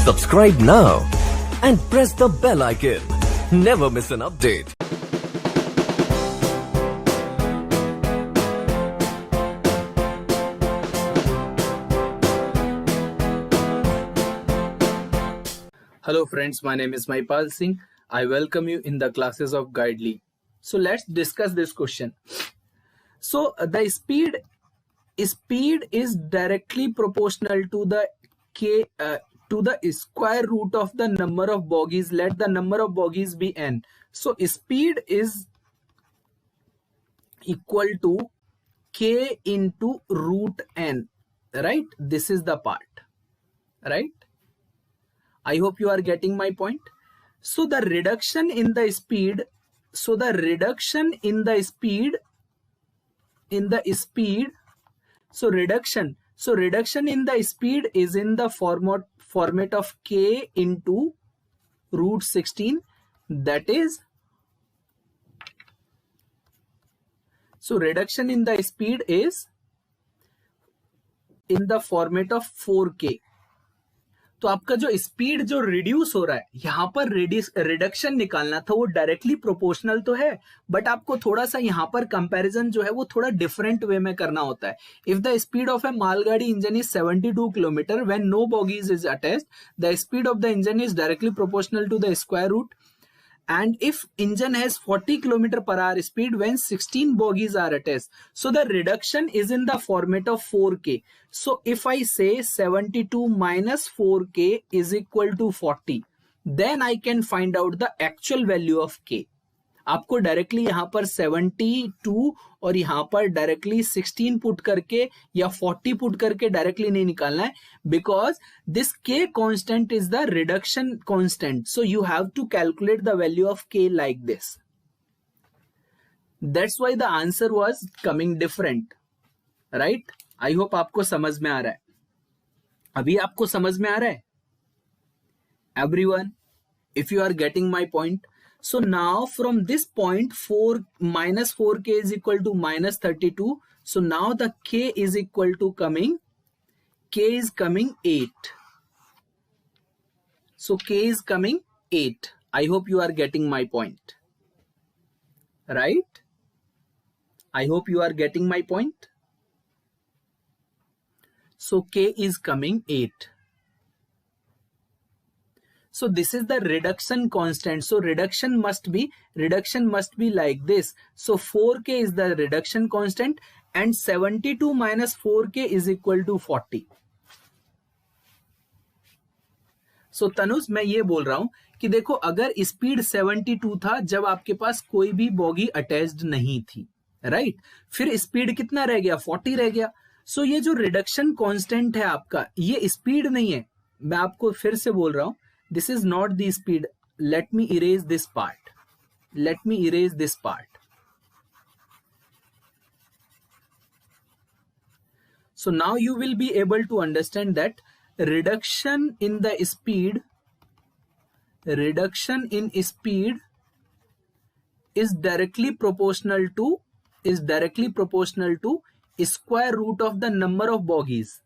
Subscribe now and press the bell icon. Never miss an update. Hello friends, my name is Maipal Singh. I welcome you in the classes of Guidely. So let's discuss this question. So the speed is directly proportional to the to the square root of the number of bogies. Let the number of bogies be n. So speed is equal to k into root n, right? This is the part, right? I hope you are getting my point. So the reduction in the speed, so reduction in the speed is in the format of k into root 16. That is, so reduction in the speed is in the format of 4k. तो आपका जो speed जो reduce हो रहा है, यहां पर reduction निकालना था, वो डायरेक्टली प्रोपोर्शनल तो है, बट आपको थोड़ा सा यहां पर कंपैरिजन जो है वो थोड़ा डिफरेंट वे में करना होता है. If the speed of a मालगाड़ी engine is 72 kilometre when no bogies is attached, the speed of the engine is directly proportional to the square root. And if engine has 40 km per hour speed when 16 bogies are attached, so the reduction is in the format of 4k. So if I say 72 minus 4k is equal to 40, then I can find out the actual value of k. आपको directly यहां पर 72 और यहां पर directly 16 put करके या 40 put करके directly नहीं निकालना है, because this k constant is the reduction constant. So you have to calculate the value of k like this. That's why the answer was coming different, right? I hope आपको समझ में आ रहा है. अभी आपको समझ में आ रहा है everyone? If you are getting my point. So now from this point 4 minus 4k is equal to minus 32. So now the k is equal to k is coming 8. So k is coming 8. I hope you are getting my point, right? I hope you are getting my point. So k is coming 8. So this is the reduction constant. So reduction must be like this. So 4k is the reduction constant and 72 minus 4k is equal to 40. So Tanuj, मैं ये बोल रहा हूं कि देखो, अगर speed 72 था जब आपके पास कोई भी बॉगी अटैच्ड नहीं थी, राइट? फिर स्पीड कितना रह गया? 40 रह गया. सो ये जो रिडक्शन कांस्टेंट है आपका, ये स्पीड नहीं है. मैं आपको फिर से बोल रहा हूं, this is not the speed. Let me erase this part. So now you will be able to understand that reduction in speed is directly proportional to square root of the number of bogies,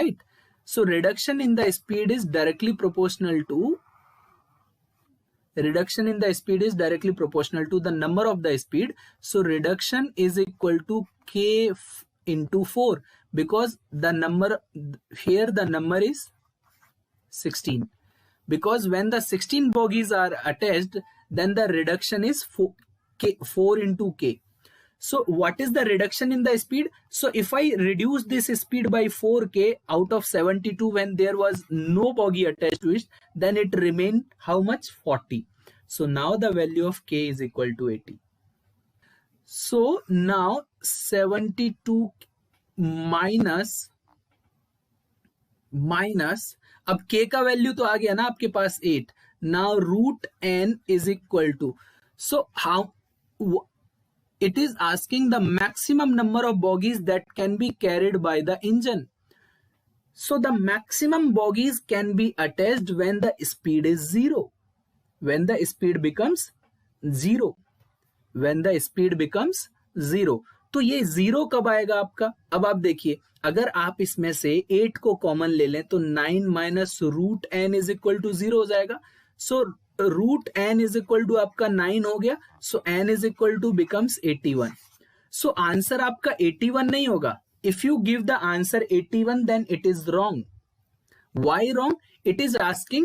right? So reduction in the speed is directly proportional to the number of the speed. So reduction is equal to k into 4, because the number here, the number is 16, because when the 16 bogies are attached, then the reduction is 4 into k. So what is the reduction in the speed? So if I reduce this speed by 4k out of 72 when there was no bogie attached to it, then it remained how much? 40. So now the value of k is equal to 80. So now 72 minus अब k का value तो आ गया ना आपके पास 8. Now root n is equal to, so how it is asking the maximum number of bogies that can be carried by the engine. So the maximum bogies can be attached when the speed is 0. When the speed becomes 0. तो ये 0 कब आएगा आपका? अब आप देखिए, अगर आप इसमें से 8 को कॉमन ले लें तो 9 minus root n is equal to 0 हो जाएगा. So root n is equal to आपका 9 हो गया. So n is equal to becomes 81. So answer आपका 81 नहीं होगा. If you give the answer 81 then it is wrong. Why wrong? It is asking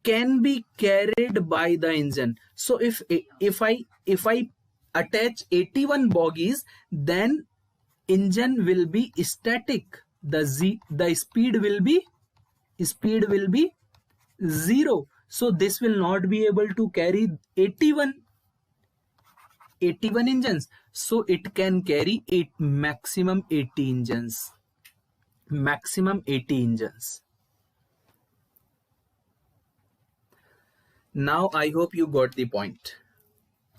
can be carried by the engine. So if I attach 81 bogies, then engine will be static. The speed will be 0. So this will not be able to carry 81 engines. So it can carry maximum 80 engines. Maximum 80 engines. Now I hope you got the point.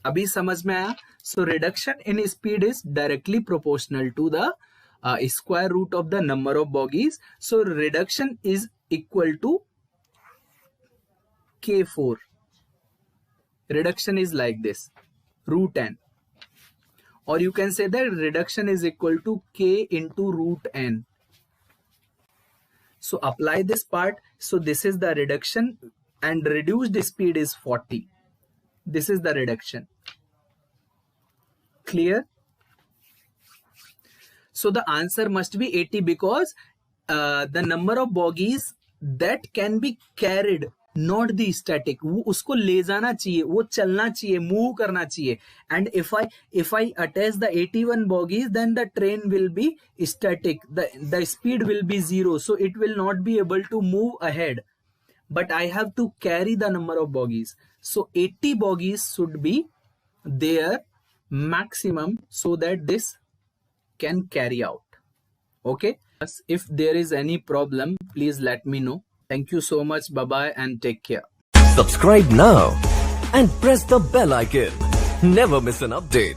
अभी समझ में आया? So reduction in speed is directly proportional to the square root of the number of bogies. So reduction is equal to K4. Reduction is like this, root n. Or you can say that reduction is equal to K into root n. So apply this part. So this is the reduction. And reduced speed is 40. This is the reduction. Clear? So the answer must be 80 because the number of bogies that can be carried, not the static. वो उसको ले जाना चाहिए, वो चलना चाहिए, move करना चाहिए. And if I attach the 81 bogies, then the train will be static. The speed will be 0. So it will not be able to move ahead. But I have to carry the number of bogies. So 80 bogies should be their maximum so that this can carry out. Okay? If there is any problem, please let me know. Thank you so much. Bye-bye and take care. Subscribe now and press the bell icon. Never miss an update.